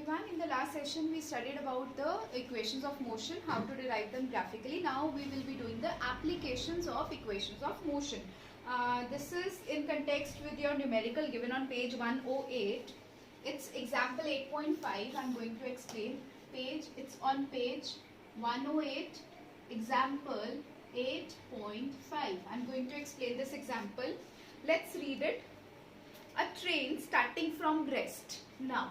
everyone. In the last session we studied about the equations of motion, how to derive them graphically. Now we will be doing the applications of equations of motion. This is in context with your numerical given on page 108. It's example 8.5. I'm going to explain. It's on page 108, example 8.5. I'm going to explain this example. Let's read it. A train starting from rest. Now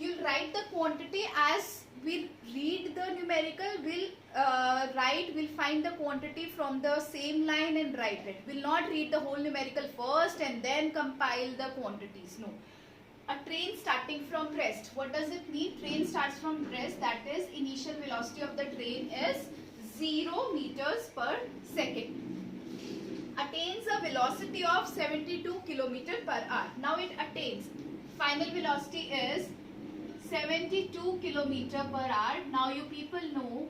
you'll write the quantity as we read the numerical. We'll find the quantity from the same line and write it. We'll not read the whole numerical first and then compile the quantities. No. A train starting from rest. What does it mean? Train starts from rest, that is initial velocity of the train is 0 meters per second. Attains a velocity of 72 km per hour. Now it attains. Final velocity is 72 km per hour. Now you people know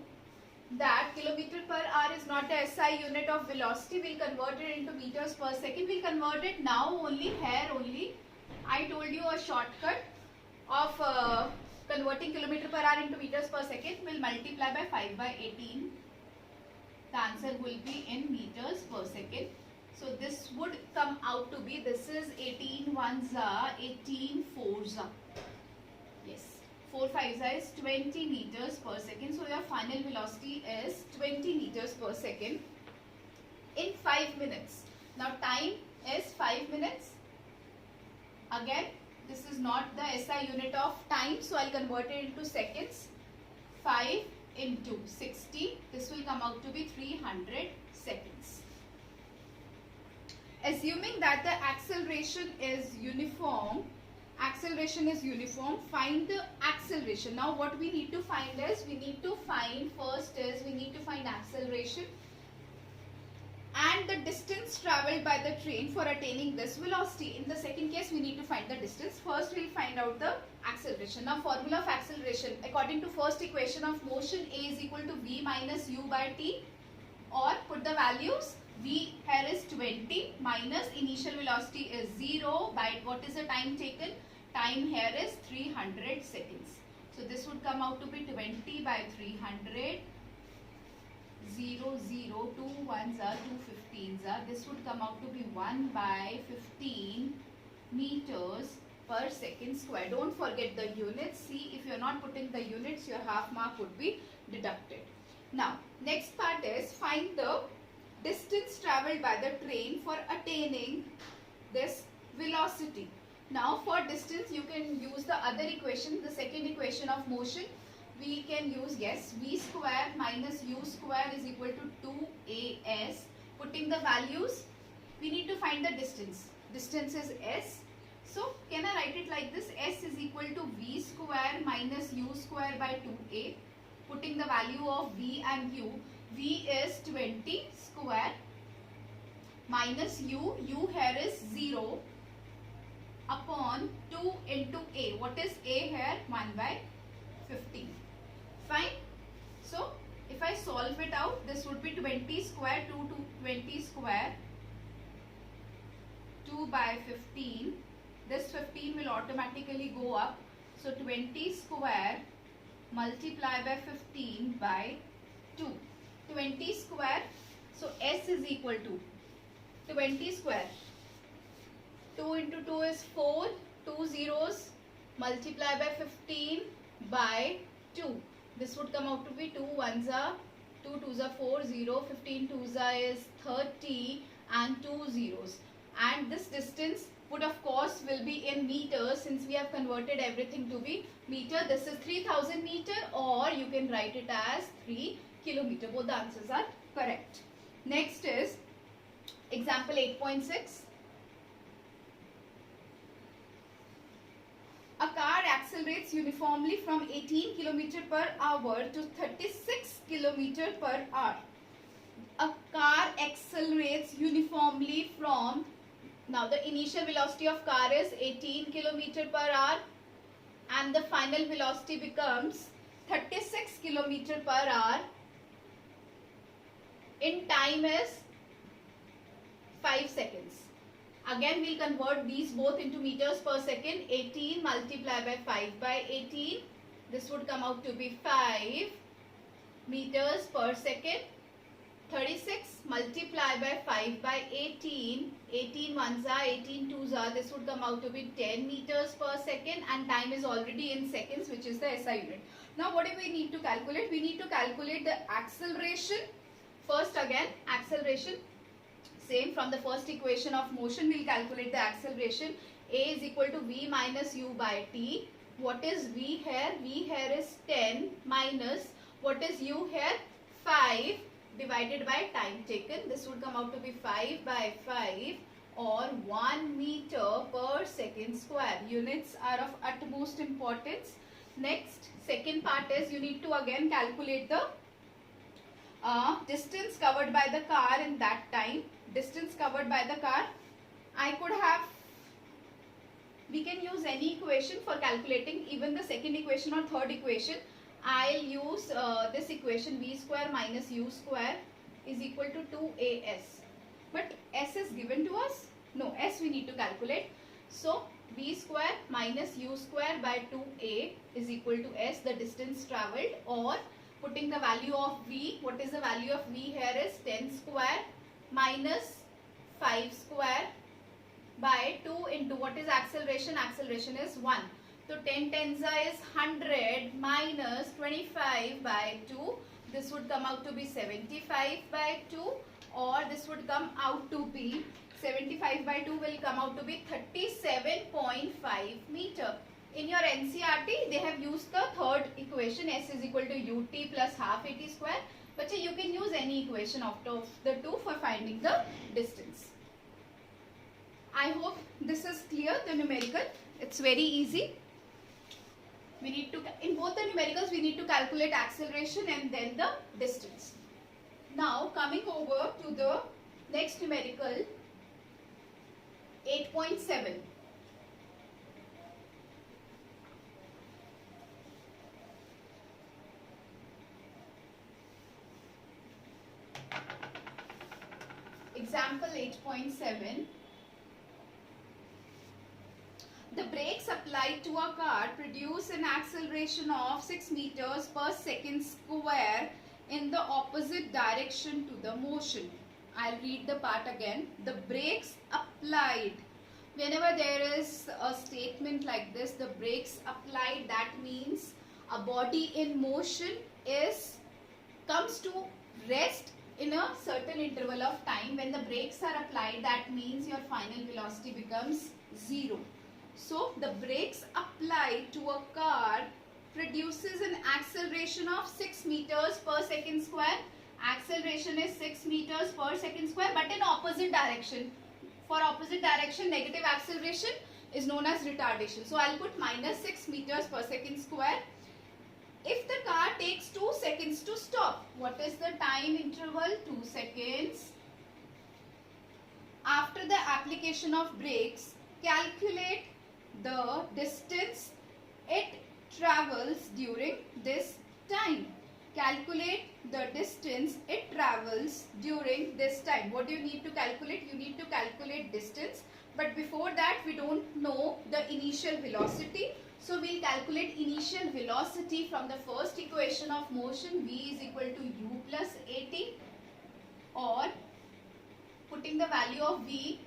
that kilometer per hour is not the SI unit of velocity. We'll convert it into meters per second. We'll convert it now only, here only. I told you a shortcut of converting kilometer per hour into meters per second. We'll multiply by 5 by 18. The answer will be in meters per second. So this would come out to be, this is 18 ones are 18 fours are. Yes, 4 5s is 20 meters per second. So your final velocity is 20 meters per second in 5 minutes. Now time is 5 minutes. Again, this is not the SI unit of time, so I'll convert it into seconds. 5 into 60, this will come out to be 300 seconds. Assuming that the acceleration is uniform, find the acceleration. Now what we need to find is, we need to find acceleration and the distance travelled by the train for attaining this velocity. In the second case, we need to find the distance. First, we'll find out the acceleration. Now, formula of acceleration. According to first equation of motion, A is equal to V minus U by T. Or put the values. V here is 20 minus initial velocity is 0 by what is the time taken? Time here is 300 seconds. So, this would come out to be 20 by 300. 0, 0, 2 ones are 2 15s are. This would come out to be 1 by 15 meters per second square. Don't forget the units. See, if you are not putting the units, your half mark would be deducted. Now, next part is find the distance travelled by the train for attaining this velocity. Now, for distance, you can use the other equation, the second equation of motion. We can use, yes, V square minus U square is equal to 2AS. Putting the values, we need to find the distance. Distance is S. So, can I write it like this? S is equal to V square minus U square by 2A. Putting the value of V and U. V is 20 square minus U. U here is 0 upon 2 into A. What is A here? 1 by 15. Fine. So, if I solve it out, this would be 20 square, 2 to 20 square, 2 by 15. This 15 will automatically go up. So, 20 square multiply by 15 by 2. 20 square. So, S is equal to 20 square. 2 into 2 is 4. 2 zeros multiply by 15 by 2. This would come out to be 2 ones are 2 twos are 4, 0, 15 twos are is 30 and 2 zeros. And this distance would of course will be in meters since we have converted everything to be meter. This is 3000 meter, or you can write it as 3 kilometer. Both the answers are correct. Next is example 8.6. A car accelerates uniformly from 18 km per hour to 36 km per hour. A car accelerates uniformly from, now the initial velocity of car is 18 km per hour and the final velocity becomes 36 km per hour. In time is 5 seconds. Again we'll convert these both into meters per second. 18 multiplied by 5 by 18. This would come out to be 5 meters per second. 36 multiplied by 5 by 18. 18 ones are, 18 twos are. This would come out to be 10 meters per second, and time is already in seconds, which is the SI unit. Now what do we need to calculate? We need to calculate the acceleration. First again, acceleration. Same from the first equation of motion, we'll calculate the acceleration. A is equal to V minus U by T. What is V here? V here is 10 minus, what is U here? 5 divided by time taken. This would come out to be 5 by 5 or 1 meter per second square. Units are of utmost importance. Next, second part is you need to again calculate the distance covered by the car in that time. Distance covered by the car. We can use any equation for calculating, even the second equation or third equation. I'll use this equation, V square minus U square is equal to 2AS. But S is given to us? No, S we need to calculate. So, V square minus U square by 2A is equal to S, the distance travelled, or putting the value of V, what is the value of V here is 10 square minus 5 square by 2 into what is acceleration? Acceleration is 1. So 10 tens is 100 minus 25 by 2. This would come out to be 75 by 2, or this would come out to be 75 by 2 will come out to be 37.5 meter. In your NCRT, they have used the third equation, S is equal to ut plus half at square. But you can use any equation out of the two for finding the distance. I hope this is clear, the numerical. It's very easy. We need to, in both the numericals, we need to calculate acceleration and then the distance. Now, coming over to the next numerical, 8.7. Example 8.7. The brakes applied to a car produce an acceleration of 6 meters per second square in the opposite direction to the motion. I'll read the part again. The brakes applied. Whenever there is a statement like this, the brakes applied, that means a body in motion comes to rest in a certain interval of time. When the brakes are applied, that means your final velocity becomes 0. So, the brakes applied to a car produces an acceleration of 6 meters per second square. Acceleration is 6 meters per second square, but in opposite direction. For opposite direction, negative acceleration is known as retardation. So, I'll put minus 6 meters per second square. If the car takes 2 seconds to stop, what is the time interval? 2 seconds. After the application of brakes, calculate the distance it travels during this time. Calculate the distance it travels during this time. What do you need to calculate? You need to calculate distance. But before that, we don't know the initial velocity. So, we'll calculate initial velocity from the first equation of motion. V is equal to U plus AT, or putting the value of V,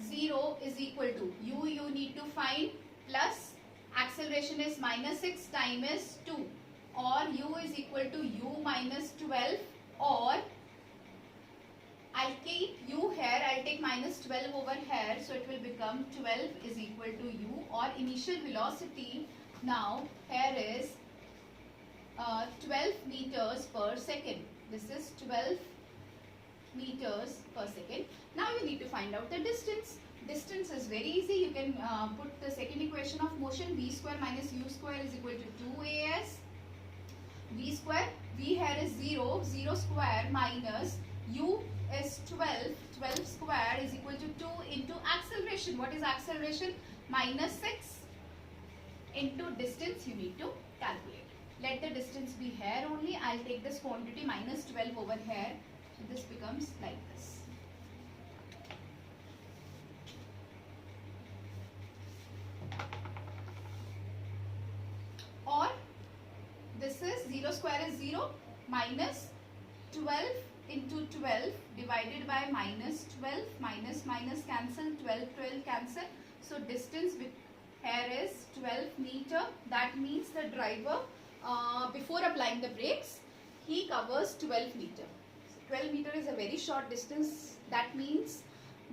0 is equal to U, you need to find, plus acceleration is minus 6, time is 2, or U is equal to U minus 12, or I'll keep U here, I'll take minus 12 over here, so it will become 12 is equal to U, or initial velocity now here is 12 meters per second. This is 12 meters per second. Now you need to find out the distance. Distance is very easy. You can put the second equation of motion, V square minus U square is equal to 2AS. V square, V here is 0, 0 square minus U is 12, 12 square is equal to 2 into acceleration. What is acceleration? Minus 6 into distance you need to calculate. Let the distance be here only. I'll take this quantity minus 12 over here. So this becomes like this. 0 square is 0 minus 12 into 12 divided by minus 12, minus minus cancel, 12 cancel. So distance here is 12 meter. That means the driver before applying the brakes, he covers 12 meter. 12 meter is a very short distance. That means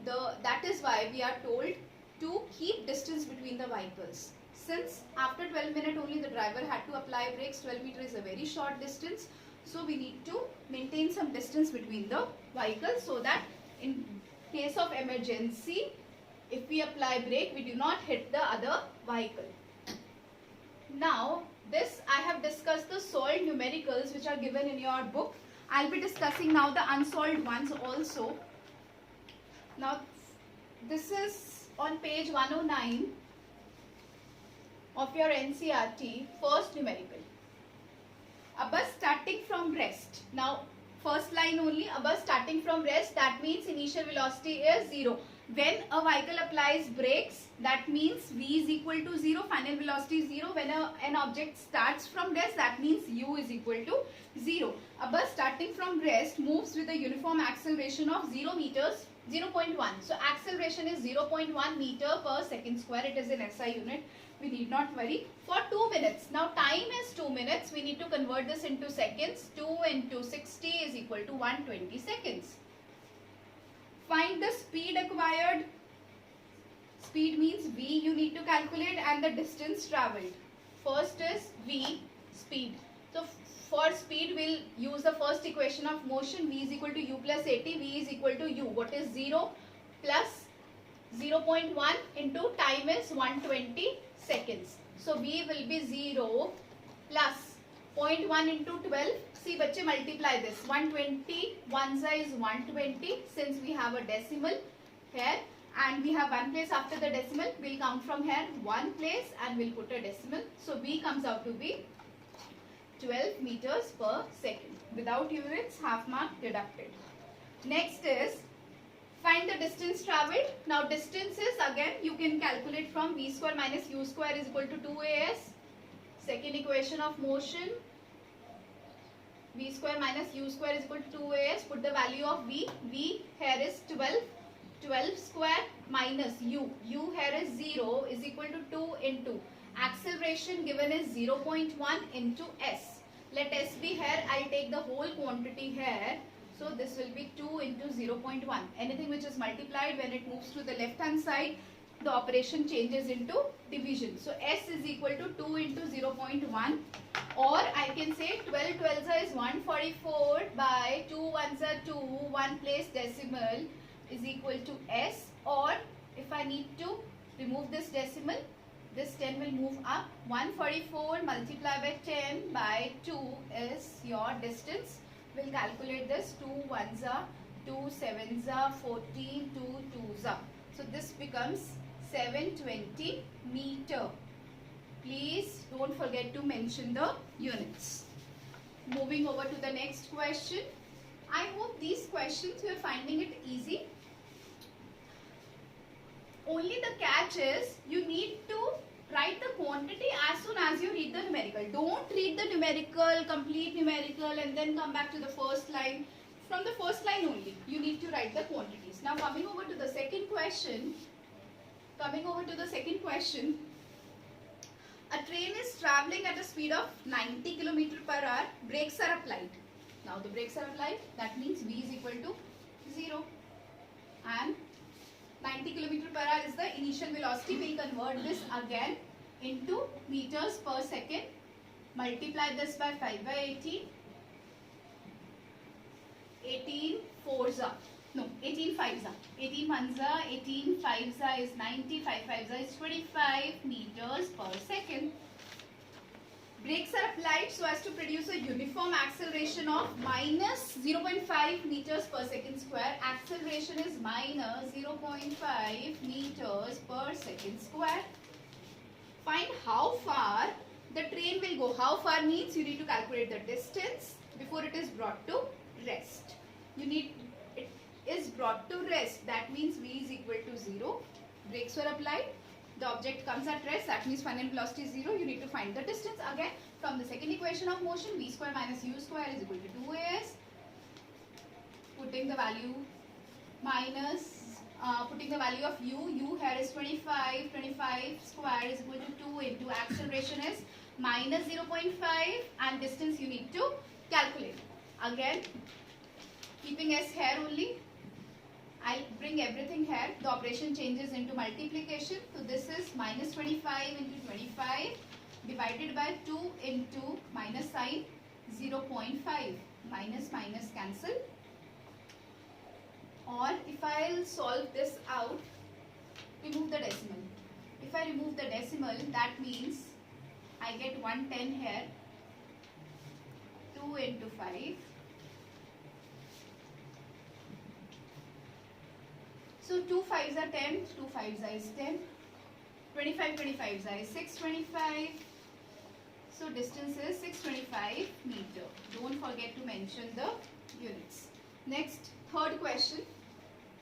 that is why we are told to keep distance between the vehicles. Since after 12 minutes only the driver had to apply brakes, 12 meter is a very short distance. So we need to maintain some distance between the vehicles so that in case of emergency, if we apply brake, we do not hit the other vehicle. Now this I have discussed the solved numericals which are given in your book. I'll be discussing now the unsolved ones also. Now this is on page 109 of your NCERT, first numerical. A bus starting from rest. Now first line only, a bus starting from rest, that means initial velocity is 0. When a vehicle applies brakes, that means V is equal to 0, final velocity is 0. When an object starts from rest, that means U is equal to 0. A bus starting from rest moves with a uniform acceleration of 0 meters, 0.1. So acceleration is 0.1 meter per second square. It is in SI unit. We need not worry. For 2 minutes. Now time is 2 minutes. We need to convert this into seconds. 2 into 60 is equal to 120 seconds. Find the speed acquired. Speed means V you need to calculate and the distance travelled. First is V, speed. So for speed we'll use the first equation of motion. V is equal to U plus 80. V is equal to U. What is 0 plus 0.1 into time is 120 seconds. So V will be 0 plus 0.1 into 12. See बच्चे multiply this. 120 one side is 120. Since we have a decimal here and we have one place after the decimal, we'll count from here one place and we'll put a decimal. So V comes out to be 12 meters per second. Without units, half mark deducted. Next is find the distance travelled. Now distance is again you can calculate from V square minus U square is equal to 2AS. Second equation of motion. V square minus U square is equal to 2AS. Put the value of V. V here is 12. 12 square minus U. U here is 0 is equal to 2 into. Acceleration given is 0.1 into S. Let S be here. I'll take the whole quantity here. So this will be 2 into 0.1. Anything which is multiplied when it moves to the left hand side, the operation changes into division. So S is equal to 2 into 0.1, or I can say 12 12s is 144 by 2 1s are 2, 1 place decimal is equal to S, or if I need to remove this decimal, this 10 will move up. 144 multiplied by 10 by 2 is your distance. We'll calculate this. 2 1s are 2 7s are 14, 2 2s are. So this becomes 720 meter. Please don't forget to mention the units. Moving over to the next question. I hope these questions you are finding it easy. Only the catch is you need to write the quantity as soon as you read the numerical. Don't read the numerical, complete numerical and then come back to the first line. From the first line only, you need to write the quantities. Now coming over to the second question. A train is travelling at a speed of 90 km per hour. Brakes are applied. Now the brakes are applied. That means V is equal to 0. And 90 km per hour is the initial velocity. We'll convert this again into meters per second. Multiply this by 5 by 18. 18 4s are. No, 18 5s are. 18 1s are, 18 5s are is 90, 5 5s are is 25 meters per second. Brakes are applied so as to produce a uniform acceleration of minus 0.5 meters per second square. Acceleration is minus 0.5 meters per second square. Find how far the train will go. How far means you need to calculate the distance before it is brought to rest. It is brought to rest. That means V is equal to 0. Brakes were applied. the object comes at rest, that means final velocity is 0. You need to find the distance. Again, from the second equation of motion, v square minus u square is equal to 2as. Putting the value minus, putting the value of u here is 25. 25 square is equal to 2 into acceleration is minus 0.5, and distance you need to calculate. Again, keeping s here only, I'll bring everything here. The operation changes into multiplication. So this is minus 25 into 25 divided by 2 into minus sign 0.5. Minus minus cancel. Or if I'll solve this out, remove the decimal. If I remove the decimal, that means I get 110 here. 2 into 5. So 2 5s are 10, 2 5s is 10, 25 25s is 625. So distance is 625 meter. Don't forget to mention the units. Next, third question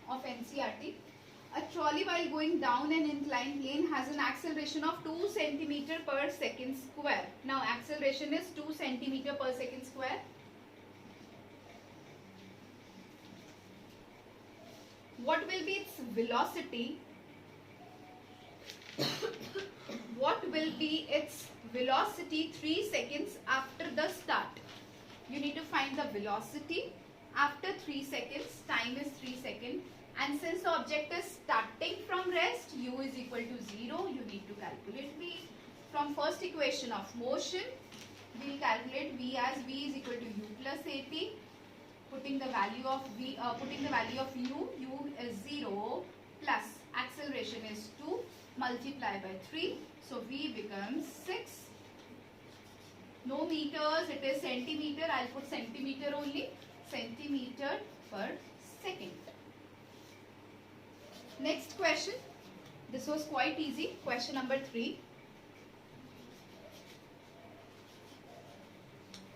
of NCERT. A trolley while going down an inclined plane has an acceleration of 2 centimeter per second square. Now acceleration is 2 centimeter per second square. What will be its velocity? What will be its velocity 3 seconds after the start? You need to find the velocity after 3 seconds. Time is 3 seconds. And since the object is starting from rest, u is equal to 0, you need to calculate v. From first equation of motion, we will calculate v as v is equal to u plus at. Putting the value of v, u is 0 plus acceleration is 2 multiply by 3. So v becomes 6. No meters, it is centimeter. I'll put centimeter only. Centimeter per second. Next question. This was quite easy. Question number 3.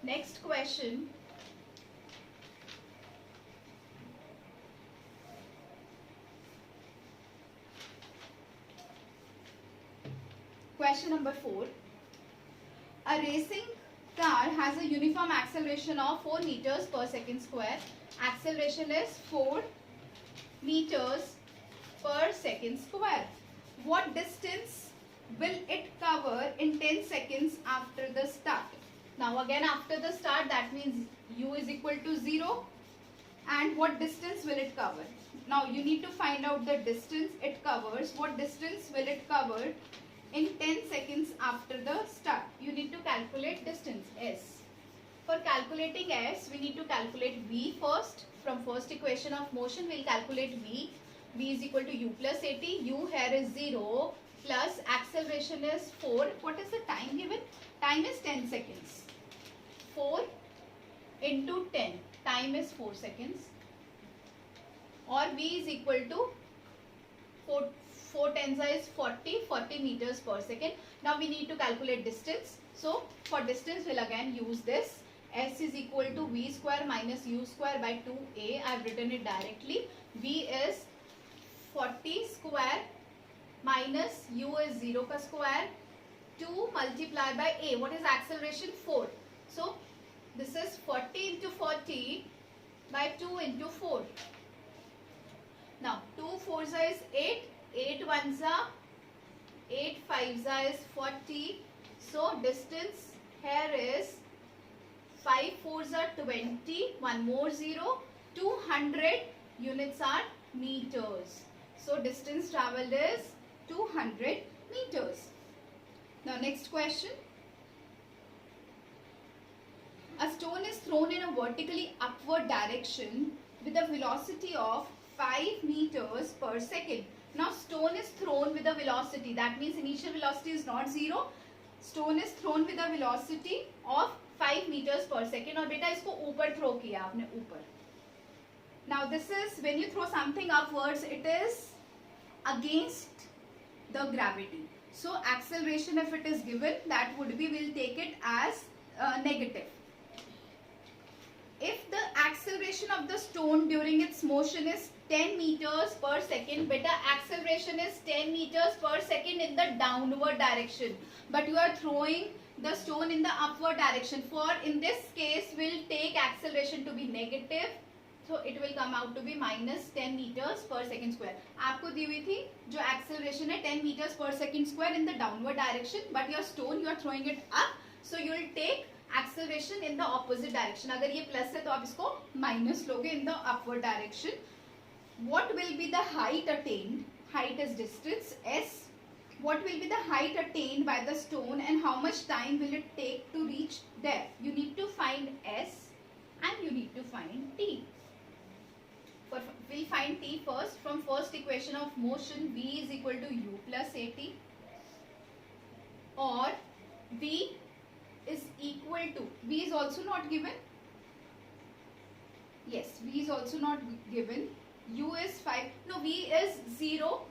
Next question. Question number 4. A racing car has a uniform acceleration of 4 meters per second square. Acceleration is 4 meters per second square. What distance will it cover in 10 seconds after the start? Now again, after the start, that means u is equal to 0. And what distance will it cover? Now you need to find out the distance it covers. What distance will it cover in 10 seconds after the start? You need to calculate distance s. For calculating s, we need to calculate v first. From first equation of motion, we will calculate v. V is equal to u plus at. U here is 0 plus acceleration is 4. What is the time given? Time is 10 seconds. 4 into 10. Time is 4 seconds. Or v is equal to 4 tens is 40 meters per second. Now we need to calculate distance. So for distance, we'll again use this. S is equal to v square minus u square by 2a. I've written it directly. V is 40 square minus u is 0 ka square. 2 multiplied by a. What is acceleration? 4. So this is 40 into 40 by 2 into 4. Now 2 4s is 8. 8 1s are 8 5s is 40. So distance here is 5 4s are 20. One more 0. 200 units are meters. So distance traveled is 200 meters. Now next question. A stone is thrown in a vertically upward direction with a velocity of 5 meters per second. Now stone is thrown with a velocity. That means initial velocity is not 0. Stone is thrown with a velocity of 5 meters per second. और बेटा इसको ऊपर throw किया आपने ऊपर. Now this is when you throw something upwards, it is against the gravity. So acceleration, if it is given, that would be, we'll take it as negative. If the acceleration of the stone during its motion is 10 meters per second. Beta, acceleration is 10 meters per second in the downward direction, but you are throwing the stone in the upward direction. For in this case, we'll take acceleration to be negative, so it will come out to be minus 10 meters per second square. आपको दी हुई थी जो acceleration है 10 meters per second square in the downward direction, but your stone you are throwing it up, so you will take acceleration in the opposite direction. अगर ये plus है तो आप इसको minus लोगे in the upward direction. What will be the height attained? Height is distance, S. What will be the height attained by the stone and how much time will it take to reach there? You need to find S and you need to find T. We'll find T first. From first equation of motion, V is equal to U plus AT, or V is equal to, V is also not given. Yes, V is also not given. U is 5. No, V is 0,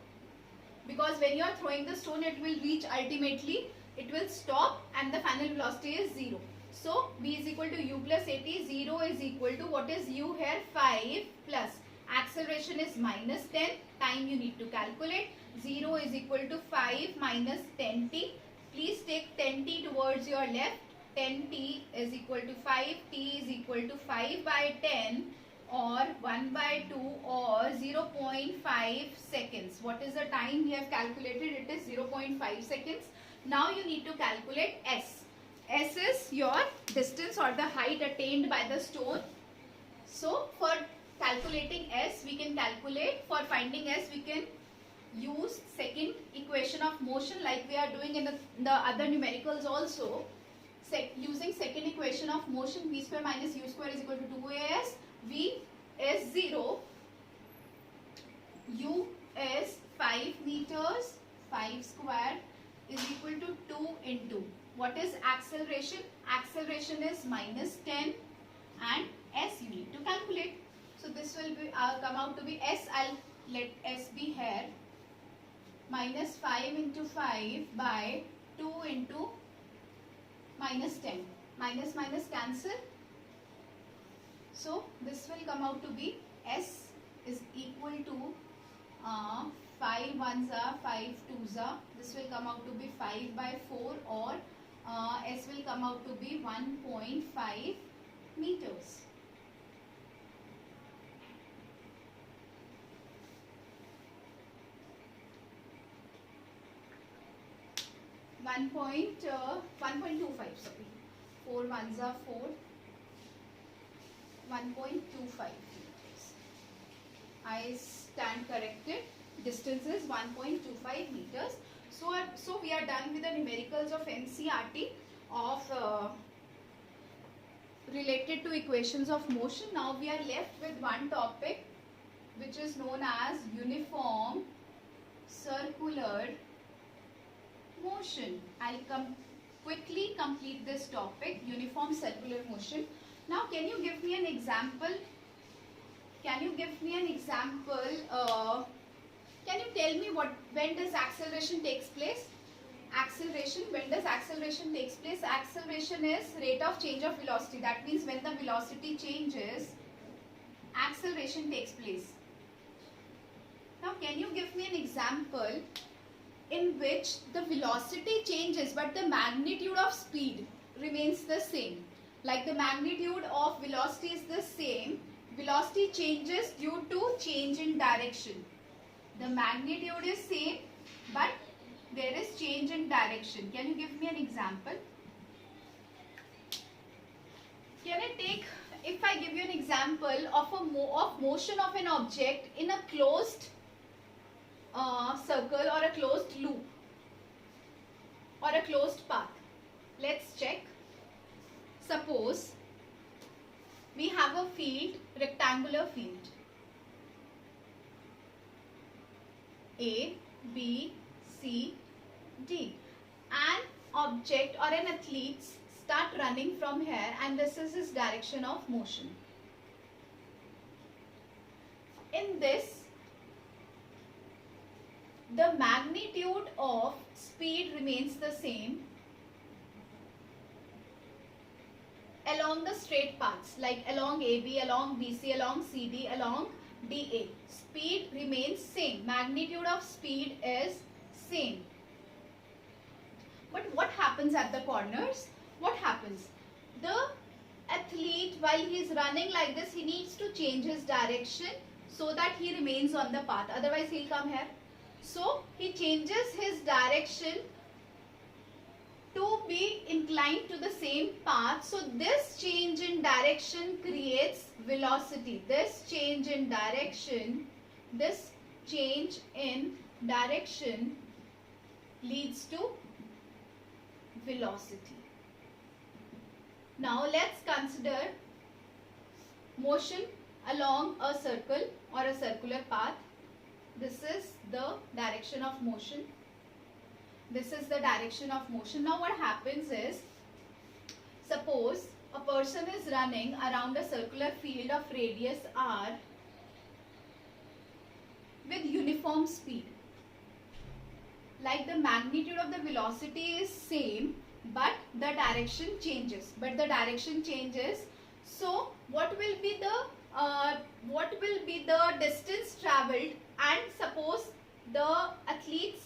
because when you are throwing the stone, it will reach ultimately, it will stop and the final velocity is 0. So, V is equal to U plus AT. 0 is equal to, what is U here? 5 plus. Acceleration is minus 10. Time you need to calculate. 0 is equal to 5 minus 10t. Please take 10t towards your left. 10t is equal to 5. T is equal to 5 by 10 or 1 by 2 or 0.5 seconds. What is the time we have calculated? It is 0.5 seconds. Now you need to calculate S. S is your distance or the height attained by the stone. So for calculating S, we can calculate, for finding S, we can use second equation of motion like we are doing in the other numericals also. Using second equation of motion, V square minus U square is equal to 2AS. V is 0. U is 5 meters. 5 square is equal to 2 into. What is acceleration? Acceleration is minus 10 and S you need to calculate. So this will be come out to be S. I'll let S be here. Minus 5 into 5 by 2 into minus 10. Minus minus cancel. So this will come out to be S is equal to 5 ones are 5 twos are. This will come out to be 5 by 4, or S will come out to be 1.5 meters. One point 1.25, sorry. 4 ones are 4. 1.25 meters. I stand corrected. Distance is 1.25 meters. So we are done with the numericals of NCERT of related to equations of motion. Now we are left with one topic which is known as uniform circular motion. I'll quickly complete this topic, uniform circular motion. Now can you give me an example? Can you give me an example? Can you tell me when does acceleration takes place? Acceleration, when does acceleration takes place? Acceleration is rate of change of velocity. That means when the velocity changes, acceleration takes place. Now can you give me an example in which the velocity changes but the magnitude of speed remains the same? Like the magnitude of velocity is the same, velocity changes due to change in direction. The magnitude is same but there is change in direction. Can you give me an example? Can I take, if I give you an example of motion of an object in a closed circle or a closed loop or a closed path. Let's check. Suppose we have a field, rectangular field. A, B, C, D. An object or an athlete start running from here and this is his direction of motion. In this, the magnitude of speed remains the same along the straight paths, like along AB, along BC, along CD, along dA. Speed remains same. Magnitude of speed is same. But what happens at the corners? What happens? The athlete, while he is running like this, he needs to change his direction so that he remains on the path. Otherwise, he'll come here. So, he changes his direction to be inclined to the same path. So, this change in direction creates velocity. This change in direction leads to velocity. Now let's consider motion along a circle or a circular path. This is the direction of motion. This is the direction of motion. Now what happens is, suppose a person is running around a circular field of radius r with uniform speed. Like the magnitude of the velocity is same, but the direction changes. So what will be the distance traveled? And suppose the athlete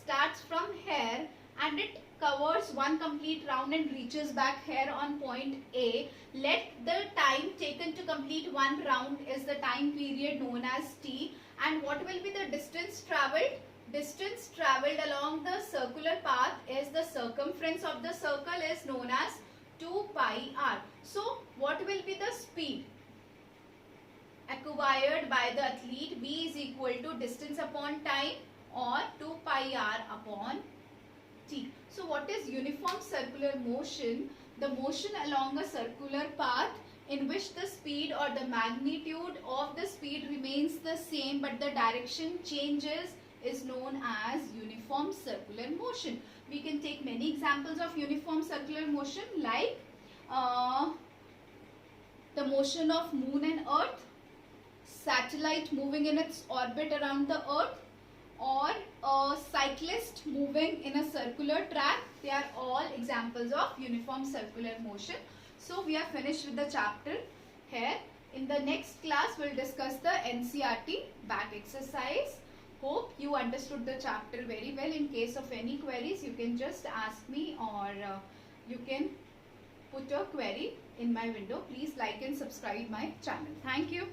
starts from here and it covers one complete round and reaches back here on point A. Let the time taken to complete one round is the time period known as t. And what will be the distance traveled? Distance traveled along the circular path is the circumference of the circle is known as 2 pi r. So, what will be the speed acquired by the athlete? V is equal to distance upon time or 2 pi r upon t. So, what is uniform circular motion? The motion along a circular path in which the speed or the magnitude of the speed remains the same but the direction changes is known as uniform circular motion. We can take many examples of uniform circular motion, like the motion of moon and earth, satellite moving in its orbit around the earth, or a cyclist moving in a circular track. They are all examples of uniform circular motion. So we are finished with the chapter here. In the next class, we'll discuss the NCERT back exercise. Hope you understood the chapter very well. In case of any queries, you can just ask me, or you can put a query in my window. Please like and subscribe my channel. Thank you.